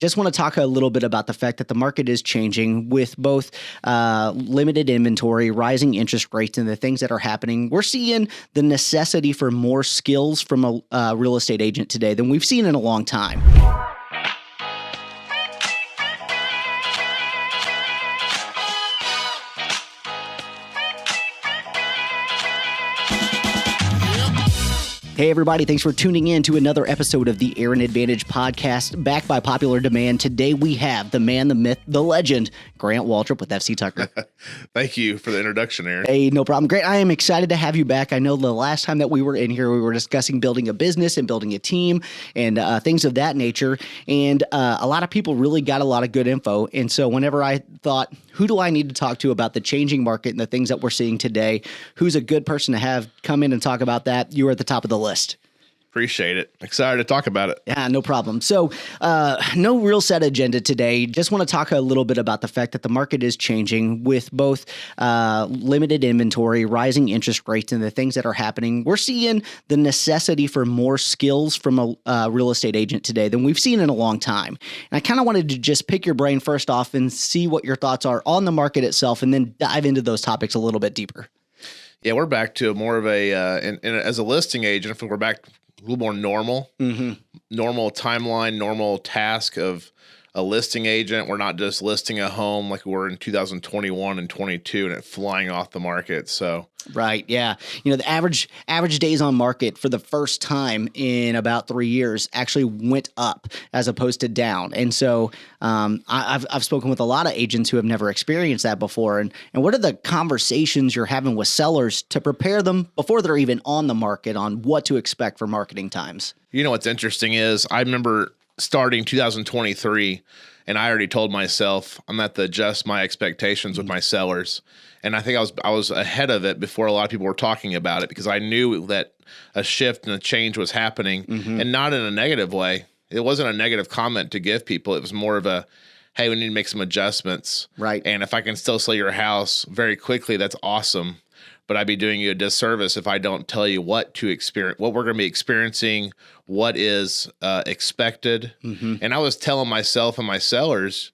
Just want to talk a little bit about the fact that the market is changing with both limited inventory, rising interest rates, and the things that are happening. We're seeing the necessity for more skills from a real estate agent today than we've seen in a long time. Hey, everybody. Thanks for tuning in to another episode of the Aaron Advantage podcast, backed by popular demand. Today, we have the man, the myth, the legend, Grant Waldroup with FC Tucker. Thank you for the introduction, Aaron. Hey, no problem. Grant, I am excited to have you back. I know the last time that we were in here, we were discussing building a business and building a team and things of that nature. And a lot of people really got a lot of good info. And so whenever I thought, who do I need to talk to about the changing market and the things that we're seeing today? Who's a good person to have come in and talk about that? You are at the top of the list. Appreciate it. Excited to talk about it. Yeah, no problem. So no real set agenda today. Just want to talk a little bit about the fact that the market is changing with both limited inventory, rising interest rates, and the things that are happening. We're seeing the necessity for more skills from a real estate agent today than we've seen in a long time. And I kind of wanted to just pick your brain first off and see what your thoughts are on the market itself, and then dive into those topics a little bit deeper. Yeah, we're back to more of a, as a listing agent, if we're back a little more normal, normal timeline, normal task of a listing agent. We're not just listing a home like we were in 2021 and 22 and it flying off the market. So right, yeah. You know, the average days on market for the first time in about 3 years actually went up as opposed to down. And so I've spoken with a lot of agents who have never experienced that before. And what are the conversations you're having with sellers to prepare them before they're even on the market on what to expect for marketing times? You know, what's interesting is I remember starting 2023, and I already told myself I'm going to have to adjust my expectations with my sellers. And I think I was ahead of it before a lot of people were talking about it because I knew that a shift and a change was happening, and not in a negative way. It wasn't a negative comment to give people. It was more of a, hey, we need to make some adjustments. Right. And if I can still sell your house very quickly, that's awesome. But I'd be doing you a disservice if I don't tell you what to experience, what we're going to be experiencing, what is expected. And I was telling myself and my sellers,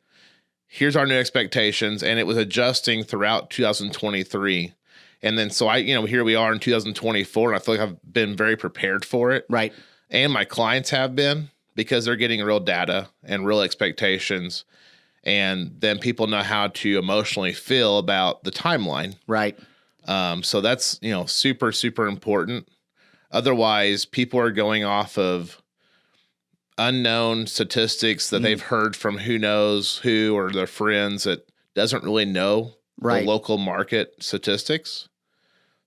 here's our new expectations. And it was adjusting throughout 2023. And then, so here we are in 2024, and I feel like I've been very prepared for it. Right. And my clients have been, because they're getting real data and real expectations. And then people know how to emotionally feel about the timeline. Right. So that's, super, super important. Otherwise, people are going off of unknown statistics that they've heard from who knows who or their friends that doesn't really know the local market statistics.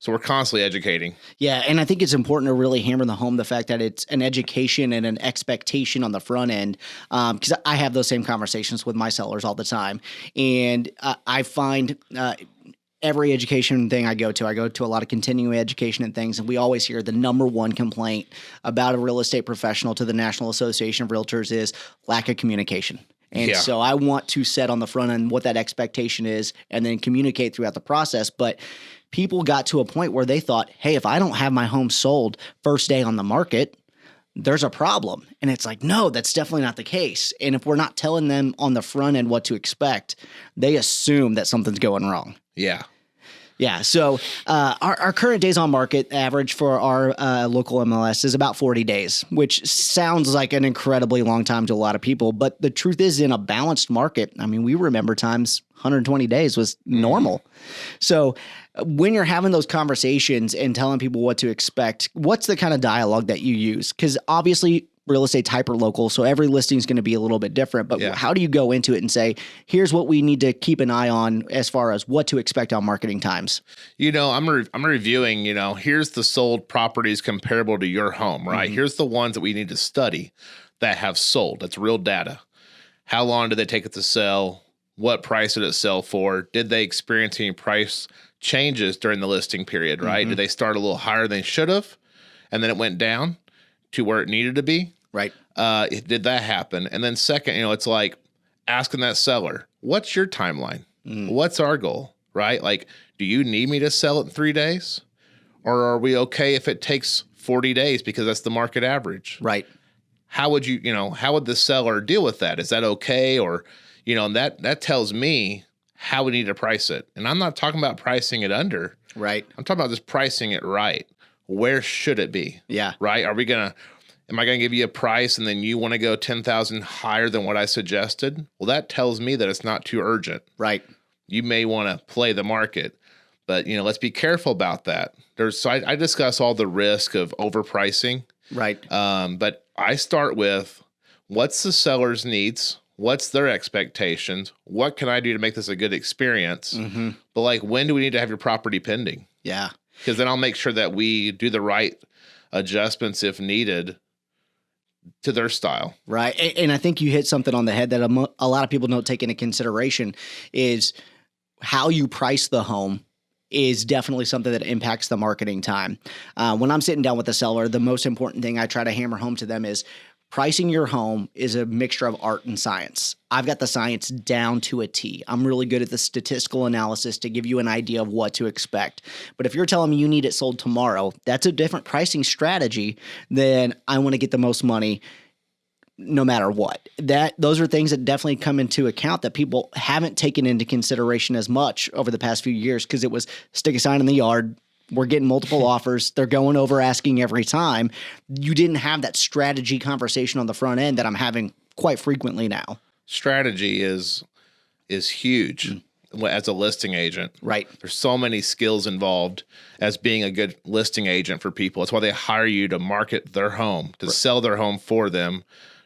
So we're constantly educating. Yeah, and I think it's important to really hammer home the fact that it's an education and an expectation on the front end, because I have those same conversations with my sellers all the time. And I find every education thing I go to a lot of continuing education and things, and we always hear the number one complaint about a real estate professional to the National Association of Realtors is lack of communication. And so I want to set on the front end what that expectation is and then communicate throughout the process. But people got to a point where they thought, hey, if I don't have my home sold first day on the market, there's a problem. And it's like, no, that's definitely not the case. And if we're not telling them on the front end what to expect, they assume that something's going wrong. Yeah. Yeah. So our current days on market average for our local MLS is about 40 days, which sounds like an incredibly long time to a lot of people. But the truth is, in a balanced market, I mean, we remember times 120 days was normal. So when you're having those conversations and telling people what to expect, what's the kind of dialogue that you use? Because obviously real estate's hyper local, so every listing is going to be a little bit different. But how do you go into it and say, here's what we need to keep an eye on as far as what to expect on marketing times? I'm reviewing, here's the sold properties comparable to your home, right? Here's the ones that we need to study that have sold. That's real data. How long did they take it to sell? What price did it sell for? Did they experience any price changes during the listing period, right? Did they start a little higher than they should have, and then it went down to where it needed to be? Right. Did that happen? And then second, it's like asking that seller, what's your timeline? What's our goal, right? Like, do you need me to sell it in 3 days? Or are we okay if it takes 40 days because that's the market average? Right. how would how would the seller deal with that? Is that okay? Or, and that tells me how we need to price it. And I'm not talking about pricing it under. Right. I'm talking about just pricing it right. Where should it be? Yeah. Right? Am I going to give you a price and then you want to go 10,000 higher than what I suggested? Well, that tells me that it's not too urgent. Right. You may want to play the market, but let's be careful about that. I discuss all the risk of overpricing. Right. But I start with what's the seller's needs? What's their expectations? What can I do to make this a good experience? Mm-hmm. But when do we need to have your property pending? Yeah. Because then I'll make sure that we do the right adjustments if needed to their style. Right. And I think you hit something on the head that a lot of people don't take into consideration is how you price the home is definitely something that impacts the marketing time. When I'm sitting down with a seller, the most important thing I try to hammer home to them is pricing your home is a mixture of art and science. I've got the science down to a T. I'm really good at the statistical analysis to give you an idea of what to expect. But if you're telling me you need it sold tomorrow, that's a different pricing strategy than I want to get the most money no matter what. Those are things that definitely come into account that people haven't taken into consideration as much over the past few years because it was stick a sign in the yard. We're getting multiple offers. They're going over asking every time. You didn't have that strategy conversation on the front end that I'm having quite frequently now. Strategy is huge as a listing agent. Right. There's so many skills involved as being a good listing agent for people. That's why they hire you to market their home, to sell their home for them,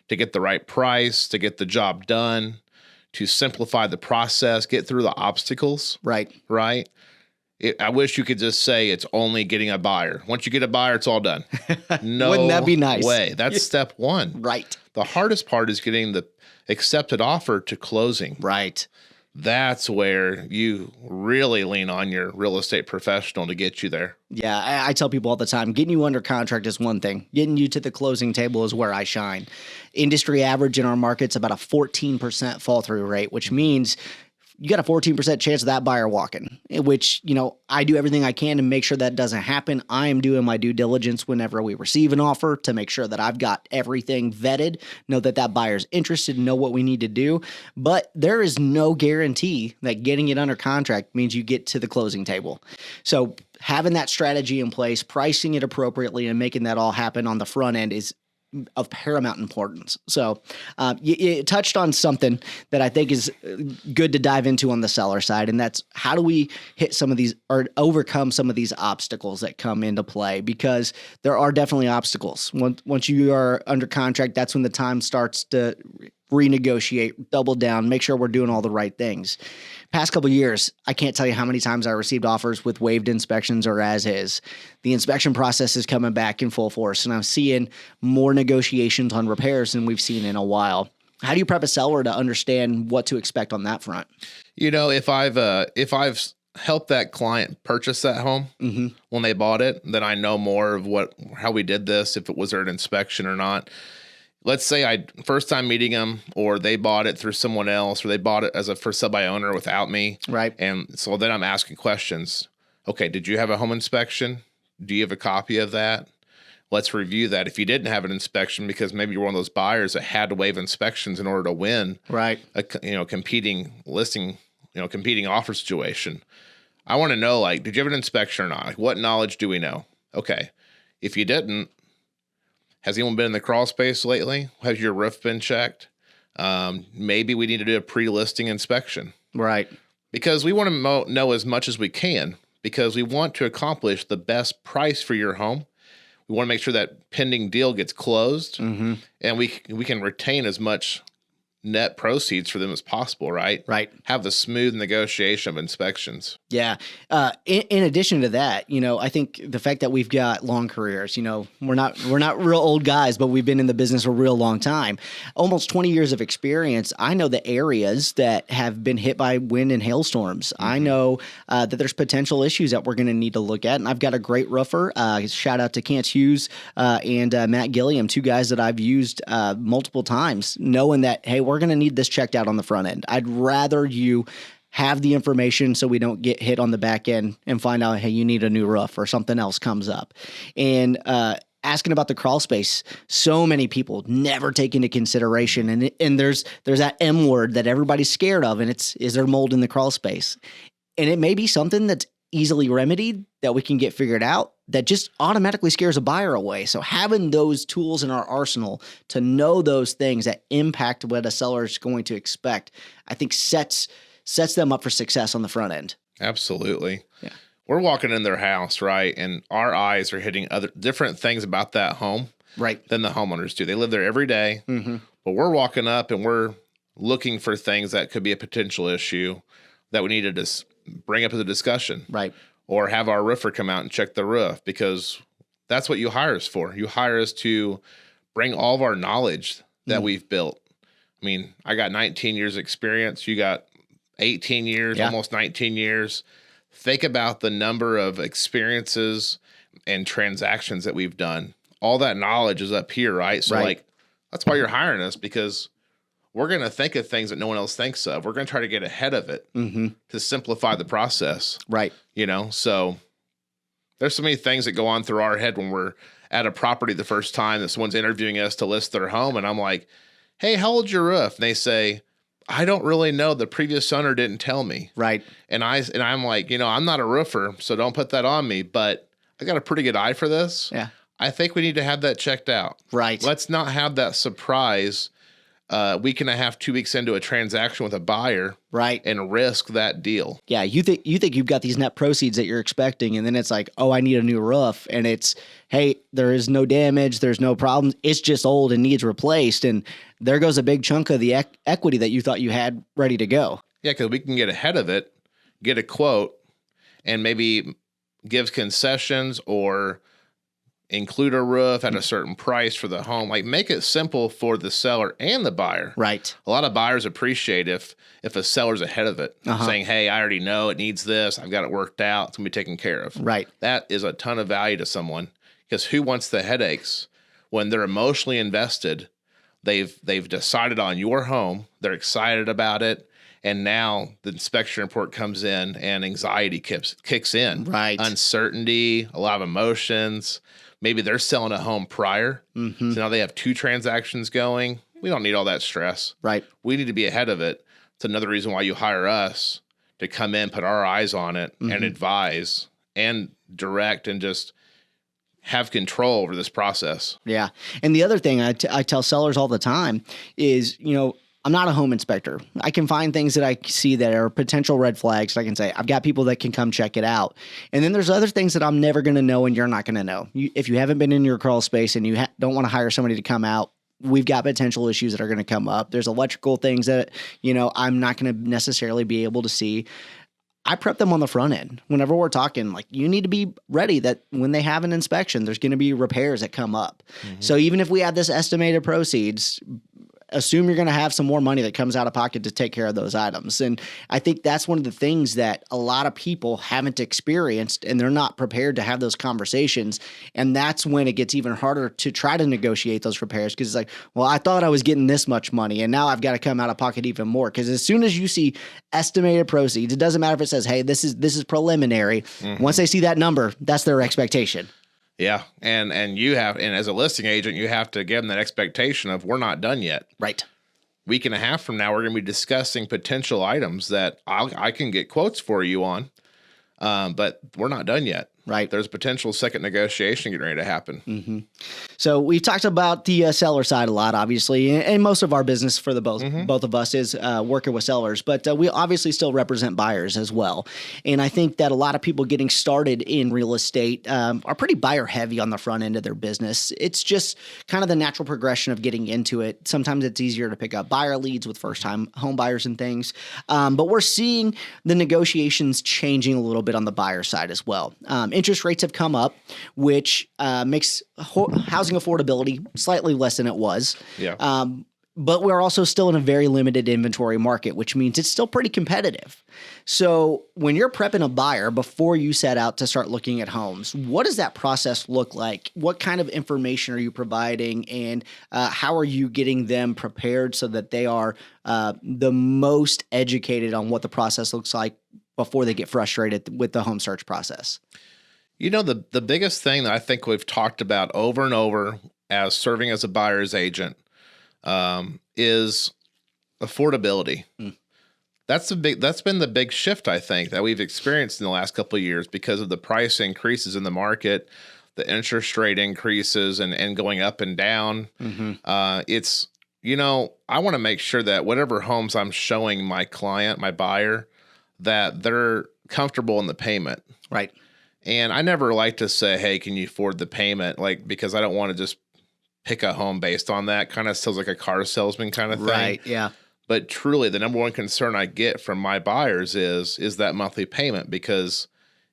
to get the right price, to get the job done, to simplify the process, get through the obstacles. Right. Right. I wish you could just say it's only getting a buyer. Once you get a buyer, it's all done. No Wouldn't that be nice? way. That's step one. Right. The hardest part is getting the accepted offer to closing. Right. That's where you really lean on your real estate professional to get you there. Yeah, I tell people all the time, getting you under contract is one thing. Getting you to the closing table is where I shine. Industry average in our market's about a 14% fall through rate, which means you got a 14% chance of that buyer walking, which, I do everything I can to make sure that doesn't happen. I am doing my due diligence whenever we receive an offer to make sure that I've got everything vetted, know that buyer's interested, know what we need to do. But there is no guarantee that getting it under contract means you get to the closing table. So having that strategy in place, pricing it appropriately, and making that all happen on the front end is of paramount importance. So you touched on something that I think is good to dive into on the seller side, and that's how do we hit some of these or overcome some of these obstacles that come into play, because there are definitely obstacles. Once you are under contract, that's when the time starts to renegotiate, double down, make sure we're doing all the right things. Past couple of years, I can't tell you how many times I received offers with waived inspections or as is. The inspection process is coming back in full force, and I'm seeing more negotiations on repairs than we've seen in a while. How do you prep a seller to understand what to expect on that front? If I've helped that client purchase that home when they bought it, then I know more of how we did this, if it was there an inspection or not. Let's say first time meeting them, or they bought it through someone else, or they bought it as a first sub by owner without me. Right. And so then I'm asking questions. Okay, did you have a home inspection? Do you have a copy of that? Let's review that. If you didn't have an inspection, because maybe you're one of those buyers that had to waive inspections in order to win, right, a competing listing, competing offer situation. I want to know, did you have an inspection or not? What knowledge do we know? Okay, if you didn't, has anyone been in the crawl space lately? Has your roof been checked? Maybe we need to do a pre-listing inspection. Right. Because we want to know as much as we can, because we want to accomplish the best price for your home. We want to make sure that pending deal gets closed, and we can retain as much net proceeds for them as possible, right? Right. Have the smooth negotiation of inspections. Yeah. In addition to that, I think the fact that we've got long careers, we're not real old guys, but we've been in the business a real long time, almost 20 years of experience. I know the areas that have been hit by wind and hailstorms. I know that there's potential issues that we're going to need to look at. And I've got a great roofer. Shout out to Cance Hughes and Matt Gilliam, two guys that I've used multiple times, knowing that, hey, we're going to need this checked out on the front end. I'd rather you have the information so we don't get hit on the back end and find out, hey, you need a new roof or something else comes up. And asking about the crawl space, so many people never take into consideration. And there's that M word that everybody's scared of, and is there mold in the crawl space? And it may be something that's easily remedied that we can get figured out that just automatically scares a buyer away. So having those tools in our arsenal to know those things that impact what a seller is going to expect, I think sets them up for success on the front end. Absolutely. Yeah. We're walking in their house, right? And our eyes are hitting other different things about that home, right, than the homeowners do. They live there every day, but we're walking up and we're looking for things that could be a potential issue that we need to just bring up as a discussion. Right. Or have our roofer come out and check the roof, because that's what you hire us for. You hire us to bring all of our knowledge that we've built. I mean, I got 19 years experience. You got 18 years, almost 19 years. Think about the number of experiences and transactions that we've done. All that knowledge is up here, right? So like, that's why you're hiring us, because we're going to think of things that no one else thinks of. We're going to try to get ahead of it to simplify the process. Right. You know, so there's so many things that go on through our head when we're at a property the first time that someone's interviewing us to list their home. And I'm like, hey, how old's your roof? And they say, I don't really know. The previous owner didn't tell me. Right. And I'm like, I'm not a roofer, so don't put that on me, but I got a pretty good eye for this. Yeah. I think we need to have that checked out. Right. Let's not have that surprise week and a half, 2 weeks into a transaction with a buyer, right, and risk that deal. Yeah, you think you've got these net proceeds that you're expecting, and then it's like, oh, I need a new roof, and it's, hey, there is no damage, there's no problems, it's just old and needs replaced, and there goes a big chunk of the equity that you thought you had ready to go. Yeah, because we can get ahead of it, get a quote, and maybe give concessions or include a roof at a certain price for the home. Like, make it simple for the seller and the buyer. Right. A lot of buyers appreciate if a seller's ahead of it, saying, hey, I already know it needs this. I've got it worked out. It's going to be taken care of. Right. That is a ton of value to someone, because who wants the headaches when they're emotionally invested? They've decided on your home. They're excited about it. And now the inspection report comes in and anxiety kicks in. Right. Uncertainty, a lot of emotions. Maybe they're selling a home prior. So now they have 2 transactions going. We don't need all that stress. Right. We need to be ahead of it. It's another reason why you hire us, to come in, put our eyes on it, and advise and direct and just have control over this process. Yeah. And the other thing I tell sellers all the time is, I'm not a home inspector. I can find things that I see that are potential red flags. I can say, I've got people that can come check it out. And then there's other things that I'm never going to know and you're not going to know. If you haven't been in your crawl space and you don't want to hire somebody to come out, we've got potential issues that are going to come up. There's electrical things that, I'm not going to necessarily be able to see. I prep them on the front end. Whenever we're talking, like, you need to be ready that when they have an inspection, there's going to be repairs that come up. So even if we have this estimated proceeds, assume you're going to have some more money that comes out of pocket to take care of those items. And I think that's one of the things that a lot of people haven't experienced, and they're not prepared to have those conversations. And that's when it gets even harder to try to negotiate those repairs, because it's like, well, I thought I was getting this much money and now I've got to come out of pocket even more. Because as soon as you see estimated proceeds, it doesn't matter if it says, hey, this is preliminary. Once they see that number, that's their expectation. Yeah. And as a listing agent, you have to give them that expectation of, we're not done yet. Right. Week and a half from now, we're going to be discussing potential items that I can get quotes for you on. But we're not done yet. Right. There's potential second negotiation getting ready to happen. So we've talked about the seller side a lot, obviously, and most of our business for the both of us is working with sellers, but we obviously still represent buyers as well. And I think that a lot of people getting started in real estate are pretty buyer heavy on the front end of their business. It's just kind of the natural progression of getting into it. Sometimes it's easier to pick up buyer leads with first-time home buyers and things, but we're seeing the negotiations changing a little bit on the buyer side as well. Interest rates have come up, which makes housing affordability slightly less than it was. Yeah. But we're also still in a very limited inventory market, which means it's still pretty competitive. So when you're prepping a buyer before you set out to start looking at homes, what does that process look like? What kind of information are you providing, and how are you getting them prepared so that they are the most educated on what the process looks like before they get frustrated with the home search process? The biggest thing that I think we've talked about over and over as serving as a buyer's agent is affordability. That's been the big shift, I think, that we've experienced in the last couple of years because of the price increases in the market, the interest rate increases and going up and down. It's, I want to make sure that whatever homes I'm showing my client, my buyer, that they're comfortable in the payment. Right. And I never like to say, hey, can you afford the payment? Because I don't want to just pick a home based on that. Kind of sounds like a car salesman kind of thing. Right. Yeah. But truly, the number one concern I get from my buyers is that monthly payment. Because,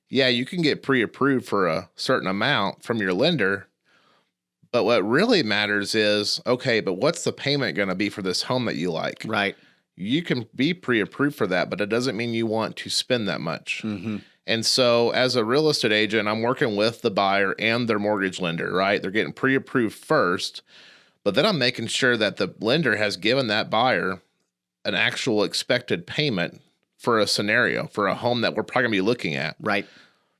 yeah, you can get pre-approved for a certain amount from your lender. But what really matters is, okay, but what's the payment going to be for this home that you like? Right. You can be pre-approved for that, but it doesn't mean you want to spend that much. And so as a real estate agent, I'm working with the buyer and their mortgage lender, right? They're getting pre-approved first, but then I'm making sure that the lender has given that buyer an actual expected payment for a scenario, for a home that we're probably going to be looking at. Right.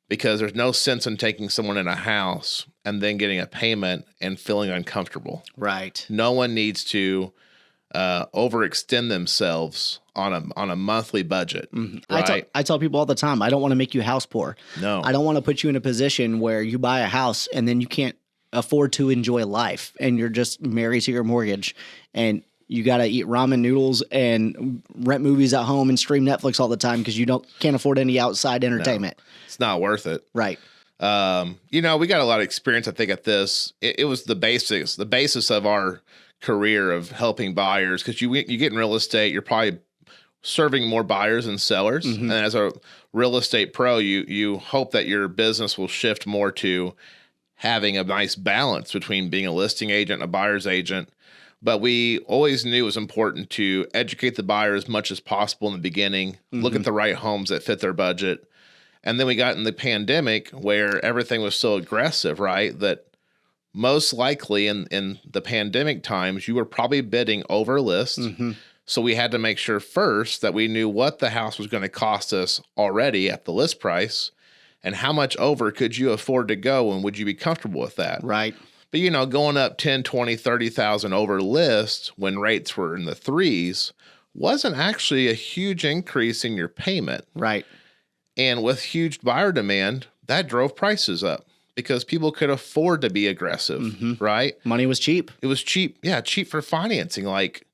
Because there's no sense in taking someone in a house and then getting a payment and feeling uncomfortable. Right. No one needs to overextend themselves on a monthly budget. Right? I tell people all the time, I don't want to make you house poor. No. I don't want to put you in a position where you buy a house and then you can't afford to enjoy life and you're just married to your mortgage and you got to eat ramen noodles and rent movies at home and stream Netflix all the time because you can't afford any outside entertainment. No, it's not worth it. Right. We got a lot of experience, I think, at this. It was the basis of our career of helping buyers, because you get in real estate, you're probably serving more buyers than sellers. And as a real estate pro, you hope that your business will shift more to having a nice balance between being a listing agent and a buyer's agent. But we always knew it was important to educate the buyer as much as possible in the beginning, look at the right homes that fit their budget. And then we got in the pandemic where everything was so aggressive, right? That most likely in the pandemic times, you were probably bidding over list. So we had to make sure first that we knew what the house was going to cost us already at the list price and how much over could you afford to go and would you be comfortable with that? Right. But, going up 10, 20, 30,000 over list when rates were in the threes wasn't actually a huge increase in your payment. Right. And with huge buyer demand, that drove prices up because people could afford to be aggressive, right? Money was cheap. It was cheap. Yeah, cheap for financing. Like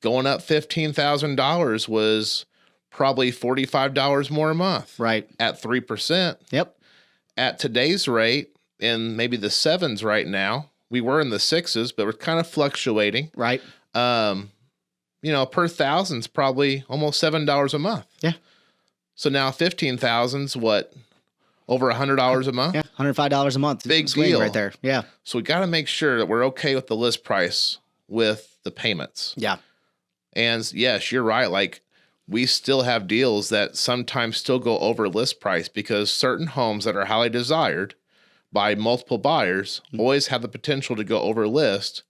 going up $15,000 was probably $45 more a month. Right. At 3%. Yep. At today's rate, in maybe the sevens right now, we were in the sixes, but we're kind of fluctuating. Right. Per thousand's probably almost $7 a month. Yeah. So now 15,000's what? Over $100 a month? Yeah, $105 a month. Big swing deal. right there. Yeah. So we got to make sure that we're okay with the list price with the payments. Yeah. And yes, you're right. Like we still have deals that sometimes still go over list price because certain homes that are highly desired by multiple buyers always have the potential to go over list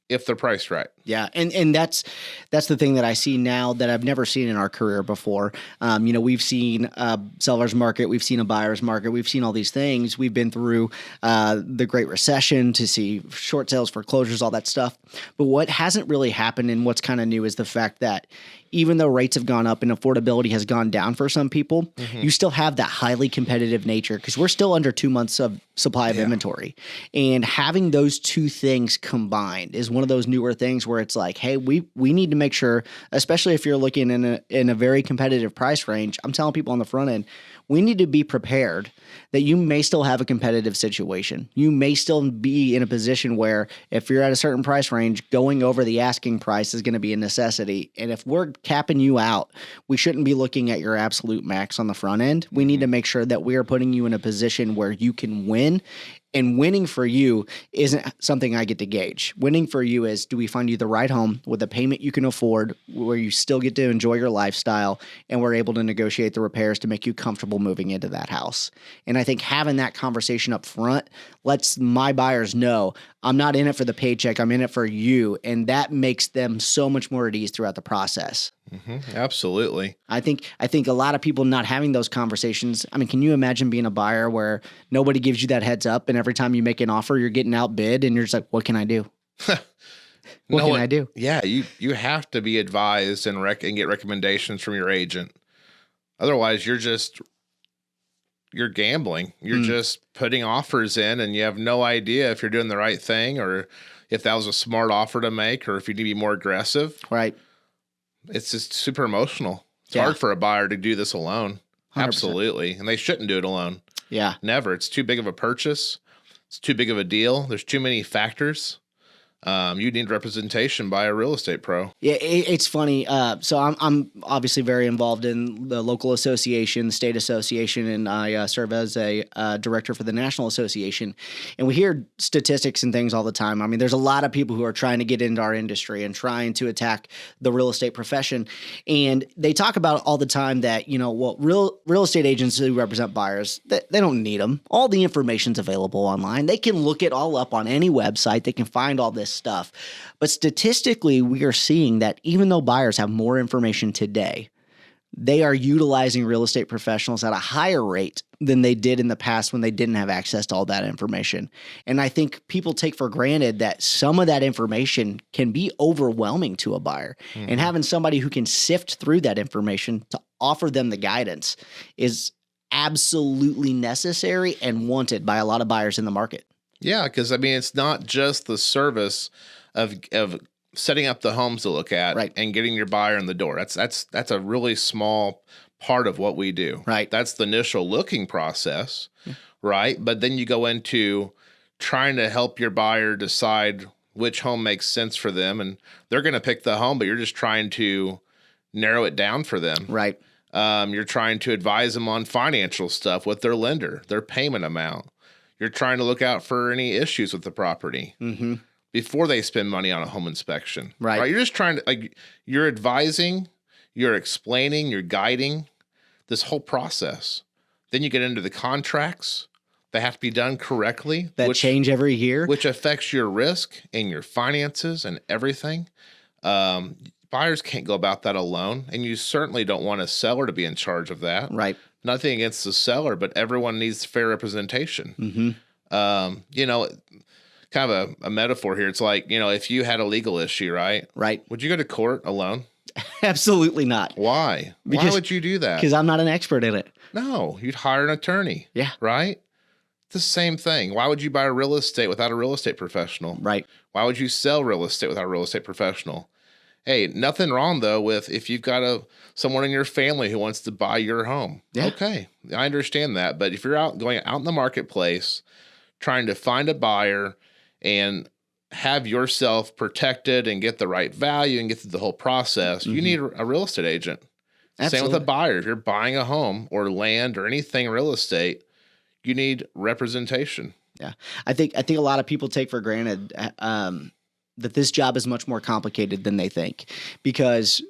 if they're priced right. Yeah, and that's the thing that I see now that I've never seen in our career before. We've seen a seller's market, we've seen a buyer's market, we've seen all these things. We've been through the Great Recession to see short sales, foreclosures, all that stuff. But what hasn't really happened and what's kind of new is the fact that even though rates have gone up and affordability has gone down for some people, you still have that highly competitive nature because we're still under 2 months of supply of inventory. And having those two things combined is one of those newer things where it's like, hey, we need to make sure, especially if you're looking in a very competitive price range, I'm telling people on the front end, we need to be prepared that you may still have a competitive situation. You may still be in a position where if you're at a certain price range, going over the asking price is going to be a necessity. And if we're capping you out, we shouldn't be looking at your absolute max on the front end. We need to make sure that we are putting you in a position where you can win. And winning for you isn't something I get to gauge. Winning for you is, do we find you the right home with a payment you can afford where you still get to enjoy your lifestyle and we're able to negotiate the repairs to make you comfortable moving into that house? And I think having that conversation up front lets my buyers know I'm not in it for the paycheck, I'm in it for you. And that makes them so much more at ease throughout the process. Absolutely. I think a lot of people not having those conversations. I mean, can you imagine being a buyer where nobody gives you that heads up, and every time you make an offer, you're getting outbid, and you're just like, what can I do? What can I do? Yeah, you have to be advised and get recommendations from your agent. Otherwise, you're gambling. You're just putting offers in, and you have no idea if you're doing the right thing or if that was a smart offer to make or if you need to be more aggressive. Right. It's just super emotional. It's Yeah. hard for a buyer to do this alone. 100%. Absolutely. And they shouldn't do it alone. Yeah. Never. It's too big of a purchase. It's too big of a deal. There's too many factors. You need representation by a real estate pro. Yeah, it's funny. So I'm obviously very involved in the local association, the state association, and I serve as a director for the national association. And we hear statistics and things all the time. I mean, there's a lot of people who are trying to get into our industry and trying to attack the real estate profession. And they talk about all the time that, real estate agents who represent buyers, they don't need them. All the information's available online. They can look it all up on any website. They can find all this stuff. But statistically, we are seeing that even though buyers have more information today, they are utilizing real estate professionals at a higher rate than they did in the past when they didn't have access to all that information. And I think people take for granted that some of that information can be overwhelming to a buyer. And having somebody who can sift through that information to offer them the guidance is absolutely necessary and wanted by a lot of buyers in the market. Yeah, because I mean, it's not just the service of setting up the homes to look at and getting your buyer in the door. That's a really small part of what we do. Right. That's the initial looking process, right? But then you go into trying to help your buyer decide which home makes sense for them, and they're going to pick the home, but you're just trying to narrow it down for them. Right. You're trying to advise them on financial stuff with their lender, their payment amount. You're trying to look out for any issues with the property before they spend money on a home inspection. Right. You're just trying to, you're advising, you're explaining, you're guiding this whole process. Then you get into the contracts that have to be done correctly. That change every year. Which affects your risk and your finances and everything. Buyers can't go about that alone. And you certainly don't want a seller to be in charge of that. Right. Nothing against the seller, but everyone needs fair representation. Kind of a metaphor here. It's like, if you had a legal issue, right? Right. Would you go to court alone? Absolutely not. Why? Why would you do that? Because I'm not an expert in it. No, you'd hire an attorney. Yeah. Right? It's the same thing. Why would you buy real estate without a real estate professional? Right. Why would you sell real estate without a real estate professional? Hey, nothing wrong, though, with if you've got someone in your family who wants to buy your home. Yeah. Okay, I understand that. But if you're going out in the marketplace, trying to find a buyer and have yourself protected and get the right value and get through the whole process, you need a real estate agent. Absolutely. Same with a buyer. If you're buying a home or land or anything real estate, you need representation. Yeah. I think a lot of people take for granted that this job is much more complicated than they think, because,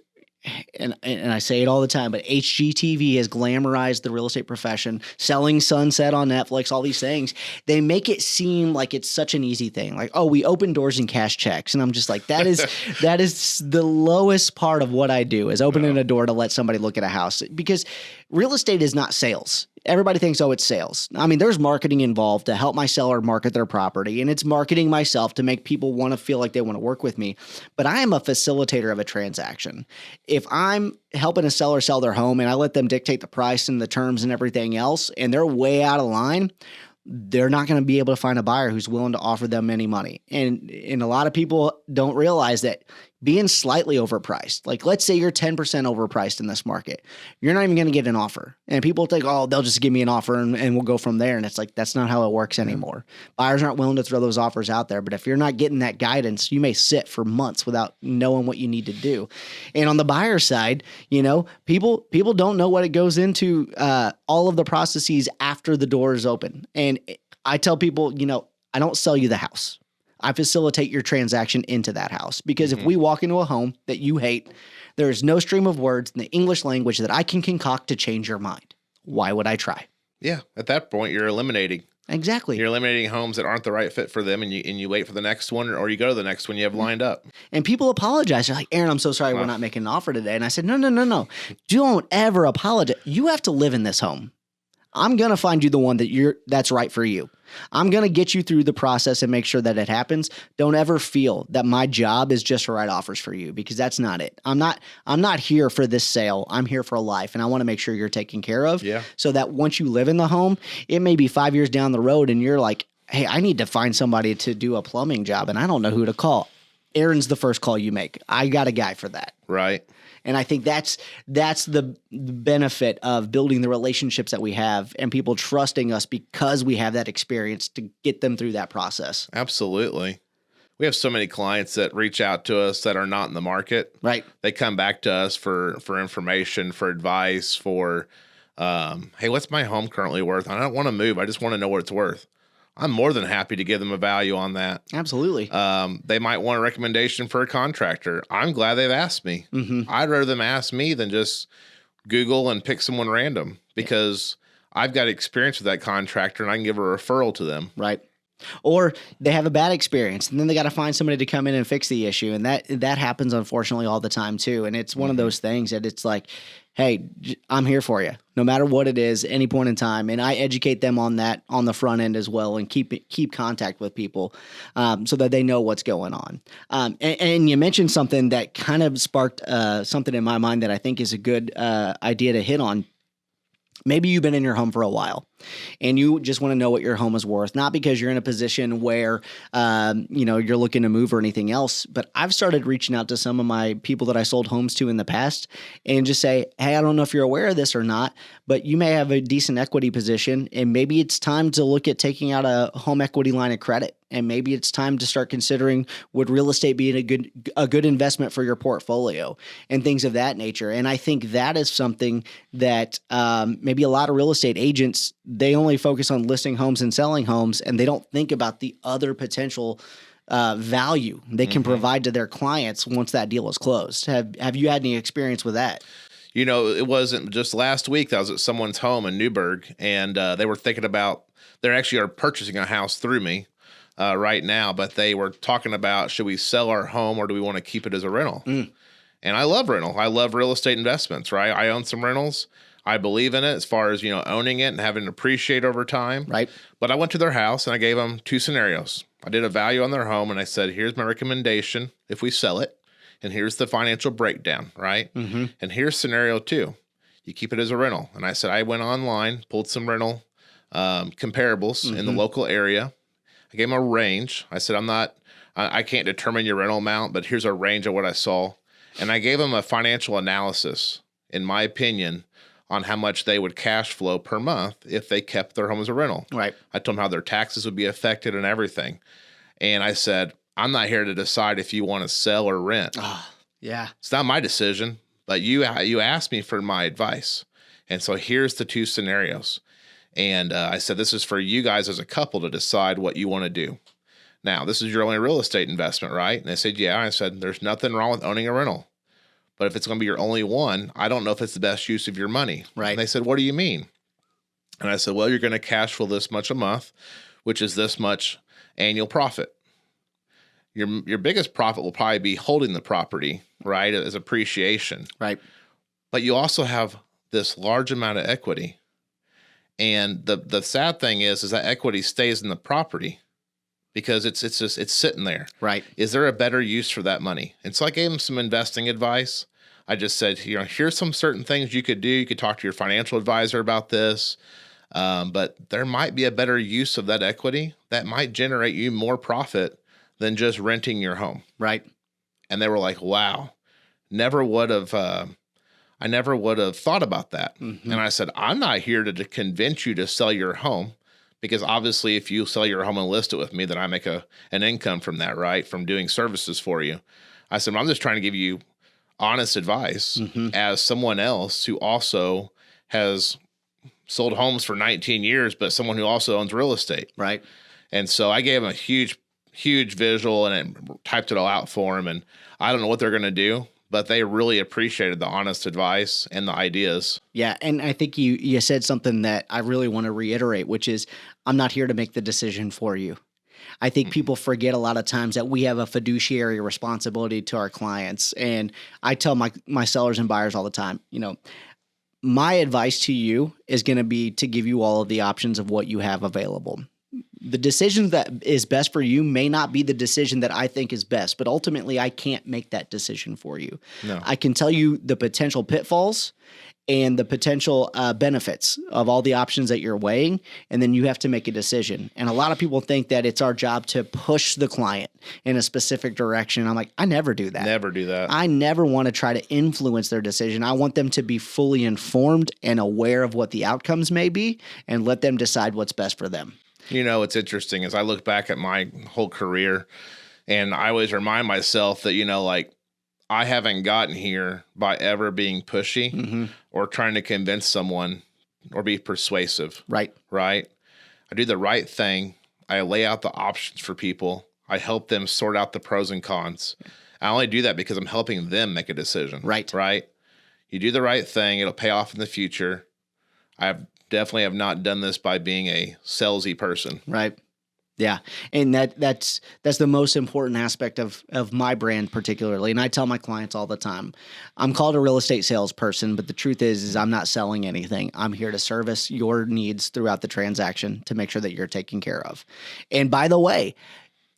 and I say it all the time, but HGTV has glamorized the real estate profession, Selling Sunset on Netflix, all these things. They make it seem like it's such an easy thing. Like, oh, we open doors and cash checks. And I'm just like, that is the lowest part of what I do, is opening a door to let somebody look at a house, because real estate is not sales. Everybody thinks, oh, it's sales. I mean, there's marketing involved to help my seller market their property, and it's marketing myself to make people want to feel like they want to work with me. But I am a facilitator of a transaction. If I'm helping a seller sell their home and I let them dictate the price and the terms and everything else, and they're way out of line, they're not going to be able to find a buyer who's willing to offer them any money. And a lot of people don't realize that being slightly overpriced, like let's say you're 10% overpriced in this market, you're not even going to get an offer. And people think, oh, they'll just give me an offer and we'll go from there. And it's like, that's not how it works anymore. Buyers aren't willing to throw those offers out there. But if you're not getting that guidance, you may sit for months without knowing what you need to do. And on the buyer side, people don't know what it goes into all of the processes after the door is open. And I tell people, I don't sell you the house. I facilitate your transaction into that house, because if we walk into a home that you hate, there is no stream of words in the English language that I can concoct to change your mind. Why would I try? Yeah. At that point, you're eliminating. Exactly. You're eliminating homes that aren't the right fit for them, and you wait for the next one, or you go to the next one you have lined up. And people apologize. They're like, Aaron, I'm so sorry we're not making an offer today. And I said, no. Don't ever apologize. You have to live in this home. I'm going to find you the one that's right for you. I'm going to get you through the process and make sure that it happens. Don't ever feel that my job is just to write offers for you, because that's not it. I'm not here for this sale. I'm here for life, and I want to make sure you're taken care of. Yeah. So that once you live in the home, it may be 5 years down the road and you're like, hey, I need to find somebody to do a plumbing job and I don't know who to call. Aaron's the first call you make. I got a guy for that. Right. And I think that's the benefit of building the relationships that we have and people trusting us because we have that experience to get them through that process. Absolutely. We have so many clients that reach out to us that are not in the market. Right. They come back to us for information, for advice, for, hey, what's my home currently worth? I don't want to move. I just want to know what it's worth. I'm more than happy to give them a value on that. Absolutely. They might want a recommendation for a contractor. I'm glad they've asked me. Mm-hmm. I'd rather them ask me than just Google and pick someone random, because I've got experience with that contractor and I can give a referral to them. Right. Or they have a bad experience and then they got to find somebody to come in and fix the issue. And that happens, unfortunately, all the time too. And it's one of those things that it's like, hey, I'm here for you no matter what it is, any point in time. And I educate them on that on the front end as well, and keep contact with people so that they know what's going on. And you mentioned something that kind of sparked something in my mind that I think is a good idea to hit on. Maybe you've been in your home for a while and you just want to know what your home is worth, not because you're in a position where, you're looking to move or anything else. But I've started reaching out to some of my people that I sold homes to in the past and just say, hey, I don't know if you're aware of this or not, but you may have a decent equity position and maybe it's time to look at taking out a home equity line of credit. And maybe it's time to start considering, would real estate be a good investment for your portfolio and things of that nature. And I think that is something that maybe a lot of real estate agents, they only focus on listing homes and selling homes, and they don't think about the other potential value they can provide to their clients once that deal is closed. Have you had any experience with that? It wasn't just last week. I was at someone's home in Newburgh, and they were thinking about, they actually are purchasing a house through me right now, but they were talking about, should we sell our home or do we want to keep it as a rental? And I love rental. I love real estate investments, right? I own some rentals. I believe in it as far as, owning it and having it appreciate over time. Right. But I went to their house and I gave them two scenarios. I did a value on their home and I said, here's my recommendation if we sell it. And here's the financial breakdown, right? Mm-hmm. And here's scenario 2. You keep it as a rental. And I said, I went online, pulled some rental comparables in the local area. I gave them a range. I said, I can't determine your rental amount, but here's a range of what I saw. And I gave them a financial analysis, in my opinion, on how much they would cash flow per month if they kept their home as a rental. Right. I told them how their taxes would be affected and everything. And I said, I'm not here to decide if you want to sell or rent. Yeah. It's not my decision, but you asked me for my advice. And so here's the two scenarios. And I said, this is for you guys as a couple to decide what you want to do. Now, this is your only real estate investment, right? And they said, yeah. I said, there's nothing wrong with owning a rental. But if it's going to be your only one, I don't know if it's the best use of your money. Right. And they said, what do you mean? And I said, well, you're going to cash flow this much a month, which is this much annual profit. Your biggest profit will probably be holding the property, right, as appreciation. Right. But you also have this large amount of equity. And the sad thing is that equity stays in the property because it's sitting there. Right. Is there a better use for that money? And so I gave him some investing advice. I just said, here's some certain things you could do. You could talk to your financial advisor about this. But there might be a better use of that equity that might generate you more profit than just renting your home. Right. And they were like, wow, I never would have thought about that. Mm-hmm. And I said, I'm not here to convince you to sell your home, because obviously if you sell your home and list it with me, then I make an income from that, right? From doing services for you. I said, I'm just trying to give you honest advice as someone else who also has sold homes for 19 years, but someone who also owns real estate. Right. And so I gave him a huge visual and typed it all out for him. And I don't know what they're going to do, but they really appreciated the honest advice and the ideas. Yeah. And I think you said something that I really want to reiterate, which is I'm not here to make the decision for you. I think people forget a lot of times that we have a fiduciary responsibility to our clients. And I tell my sellers and buyers all the time, my advice to you is going to be to give you all of the options of what you have available. The decision that is best for you may not be the decision that I think is best, but ultimately I can't make that decision for you. No. I can tell you the potential pitfalls and the potential benefits of all the options that you're weighing, and then you have to make a decision. And a lot of people think that it's our job to push the client in a specific direction. I'm like, I never do that. Never do that. I never want to try to influence their decision. I want them to be fully informed and aware of what the outcomes may be and let them decide what's best for them. What's interesting is I look back at my whole career and I always remind myself that, I haven't gotten here by ever being pushy or trying to convince someone or be persuasive. Right. Right. I do the right thing. I lay out the options for people. I help them sort out the pros and cons. I only do that because I'm helping them make a decision. Right. Right. You do the right thing. It'll pay off in the future. I definitely have not done this by being a salesy person. Right. Yeah. And that's the most important aspect of my brand particularly. And I tell my clients all the time, I'm called a real estate salesperson, but the truth is I'm not selling anything. I'm here to service your needs throughout the transaction to make sure that you're taken care of. And by the way,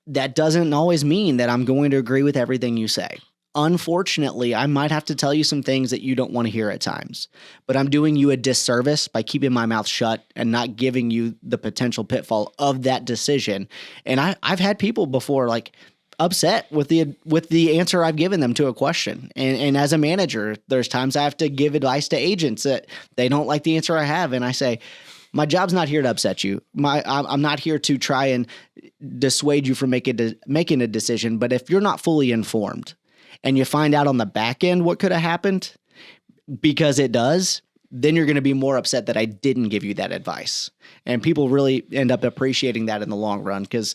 that doesn't always mean that I'm going to agree with everything you say. Unfortunately, I might have to tell you some things that you don't want to hear at times, but I'm doing you a disservice by keeping my mouth shut and not giving you the potential pitfall of that decision. And I've had people before upset with the answer I've given them to a question. And as a manager, there's times I have to give advice to agents that they don't like the answer I have. And I say, my job's not here to upset you. I'm not here to try and dissuade you from making a decision. But if you're not fully informed, and you find out on the back end what could have happened, because it does, then you're going to be more upset that I didn't give you that advice. And people really end up appreciating that in the long run, because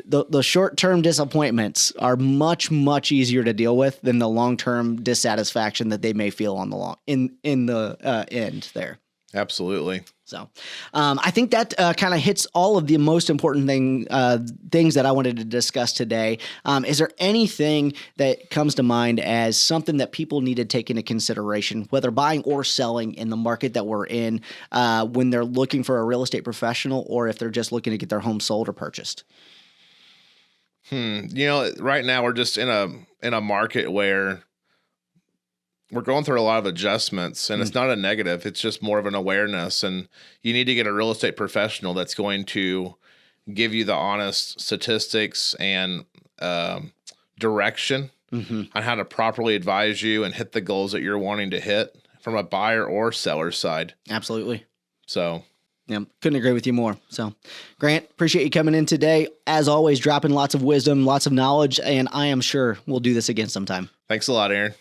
the short-term disappointments are much, much easier to deal with than the long-term dissatisfaction that they may feel on the in the end there. Absolutely. So I think that kind of hits all of the most important things that I wanted to discuss today. Is there anything that comes to mind as something that people need to take into consideration, whether buying or selling in the market that we're in, when they're looking for a real estate professional, or if they're just looking to get their home sold or purchased? Right now we're just in a market where we're going through a lot of adjustments, and it's not a negative. It's just more of an awareness, and you need to get a real estate professional that's going to give you the honest statistics and direction on how to properly advise you and hit the goals that you're wanting to hit from a buyer or seller side. Absolutely. So, yeah, couldn't agree with you more. So, Grant, appreciate you coming in today. As always, dropping lots of wisdom, lots of knowledge, and I am sure we'll do this again sometime. Thanks a lot, Aaron.